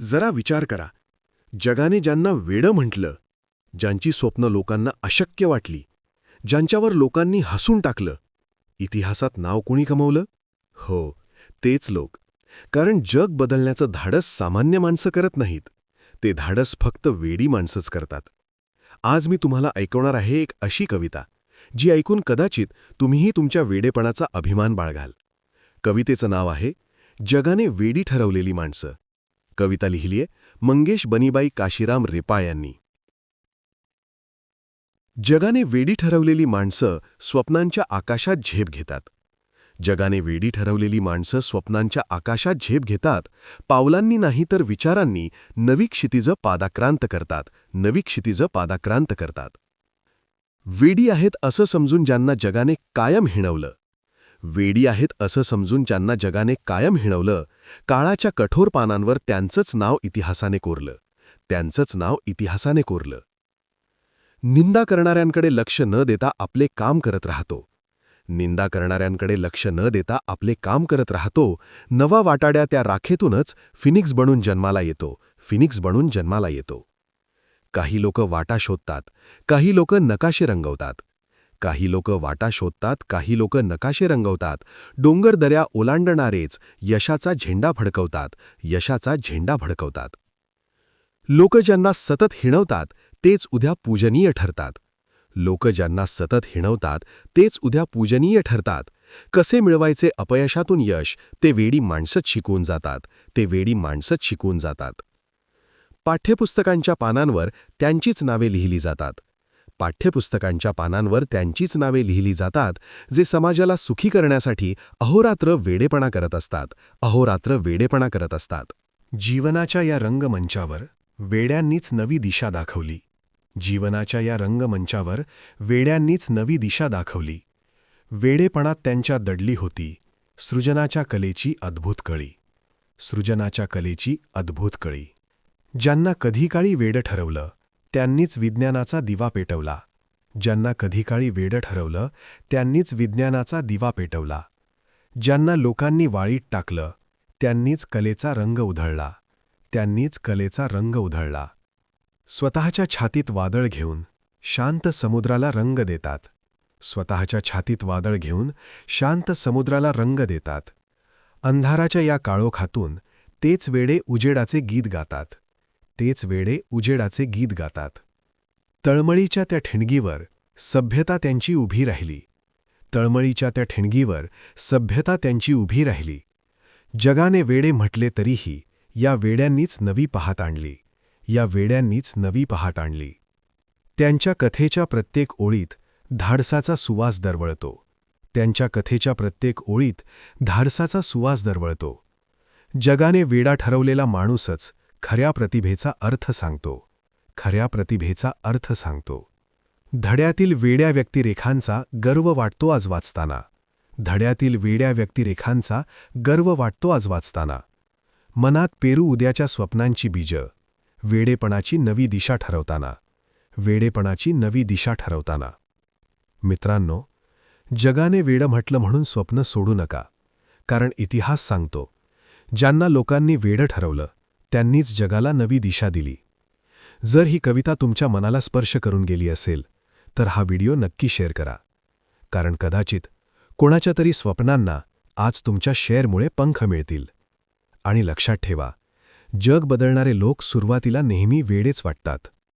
जरा विचार करा, जगाने ज्यांना वेडं म्हटलं, ज्यांची स्वप्न लोकांना अशक्य वाटली, ज्यांच्यावर लोकांनी हसून टाकलं, इतिहासात नाव कोणी कमवलं? हो, तेच लोक. कारण जग बदलण्याचं धाडस सामान्य माणसं करत नाहीत. ते धाडस फक्त वेडी माणसंच करतात. आज मी तुम्हाला ऐकवणार आहे एक अशी कविता, जी ऐकून कदाचित तुम्हीही तुमच्या वेडेपणाचा अभिमान बाळगाल. कवितेचं नाव आहे जगाने वेडी ठरवलेली माणसं. कविता लिहिलीये मंगेश बनीबाई काशीराम रेपाळ यांनी. जगाने वेडी ठरवलेली माणसं स्वप्नांच्या आकाशात झेप घेतात. जगाने वेडी ठरवलेली माणसं स्वप्नांच्या आकाशात झेप घेतात. पावलांनी नाही तर विचारांनी नवी क्षितिजं पादाक्रांत करतात, नवी क्षितिजं पादाक्रांत करतात. वेडी आहेत असं समजून ज्यांना जगाने कायम हिणवलं, वेडी आहेत असं समजून ज्यांना जगाने कायम हिणवलं, काळाच्या कठोर पानांवर त्यांचंच नाव इतिहासाने कोरलं, त्यांचंच नाव इतिहासाने कोरलं. निंदा करणाऱ्यांकडे लक्ष न देता आपले काम करत राहतो, निंदा करणाऱ्यांकडे लक्ष न देता आपले काम करत राहतो. नवा वाटाड्या त्या राखेतूनच फिनिक्स बनून जन्माला येतो, फिनिक्स बनून जन्माला येतो. काही लोक वाटा शोधतात, काही लोक नकाशे रंगवतात, काही लोक वाटा शोधतात, काही लोक नकाशे रंगवतात. डोंगर दऱ्या ओलांडणारेच यशाचा झेंडा फडकवतात, यशाचा झेंडा फडकवतात. लोक ज्यांना सतत हिणवतात तेच उद्या पूजनीय ठरतात, लोक ज्यांना सतत हिणवतात तेच उद्या पूजनीय ठरतात. कसे मिळवायचे अपयशातून यश ते वेडी माणसंच शिकवून जातात, ते वेडी माणसंच शिकवून जातात. पाठ्यपुस्तकांच्या पानांवर त्यांचीच नावे लिहिली जातात, पाठ्यपुस्तकांच्या पानांवर त्यांचीच नावे लिहिली जातात, जे समाजाला सुखी करण्यासाठी अहोरात्र वेडेपणा करत असतात, अहोरात्र वेडेपणा करत असतात. जीवनाच्या या रंगमंचावर वेड्यांनीच नवी दिशा दाखवली, जीवनाच्या या रंगमंचावर वेड्यांनीच नवी दिशा दाखवली. वेडेपणात त्यांच्या दडली होती सृजनाच्या कलेची अद्भुत कळी, सृजनाच्या कलेची अद्भुत कळी. ज्यांना कधी काळी वेडं ठरवलं त्यांनीच विज्ञानाचा दिवा पेटवला, ज्यांना कधी काळी वेडं ठरवलं त्यांनीच विज्ञानाचा दिवा पेटवला. ज्यांना लोकांनी वाळीत टाकलं त्यांनीच कलेचा रंग उधळला, त्यांनीच कलेचा रंग उधळला. स्वतःच्या छातीत वादळ घेऊन शांत समुद्राला रंग देतात, स्वतःच्या छातीत वादळ घेऊन शांत समुद्राला रंग देतात. अंधाराच्या या काळोखातून तेच वेडे उजेडाचे गीत गातात, तेच वेडे उजेडाचे गीत गातात. तळमळीच्या त्या ठिणगीवर सभ्यता त्यांची उभी राहिली, तळमळीच्या त्या ठिणगीवर सभ्यता त्यांची उभी राहिली. जगाने वेडे म्हटले तरीही या वेड्यांनीच नवी पहाट आणली, या वेड्यांनीच नवी पहाट आणली. त्यांच्या कथेच्या प्रत्येक ओळीत धाडसाचा सुवास दरवळतो, त्यांच्या कथेच्या प्रत्येक ओळीत धाडसाचा सुवास दरवळतो. जगाने वेडा ठरवलेला माणूसच खऱ्या प्रतिभेचा अर्थ सांगतो, खऱ्या प्रतिभेचा अर्थ सांगतो. धड्यातील वेड्या व्यक्तिरेखांचा गर्व वाटतो आज वाचताना, धड्यातील वेड्या व्यक्तिरेखांचा गर्व वाटतो आज वाचताना. मनात पेरू उद्याच्या स्वप्नांची बीजं, वेडेपणाची नवी दिशा ठरवताना, वेडेपणाची नवी दिशा ठरवताना. मित्रांनो, जगाने वेडं म्हटलं म्हणून स्वप्न सोडू नका, कारण इतिहास सांगतो ज्यांना लोकांनी वेडं ठरवलं त्यांनीच जगाला नवी दिशा दिली. जर ही कविता तुमच्या मनाला स्पर्श करून गेली असेल तर हा व्हिडिओ नक्की शेअर करा, कारण कदाचित कोणाच्या तरी स्वप्नांना आज तुमच्या शेअरमुळे पंख मिळतील. आणि लक्षात ठेवा, जग बदलणारे लोक सुरुवातीला नेहमी वेडेच वाटतात.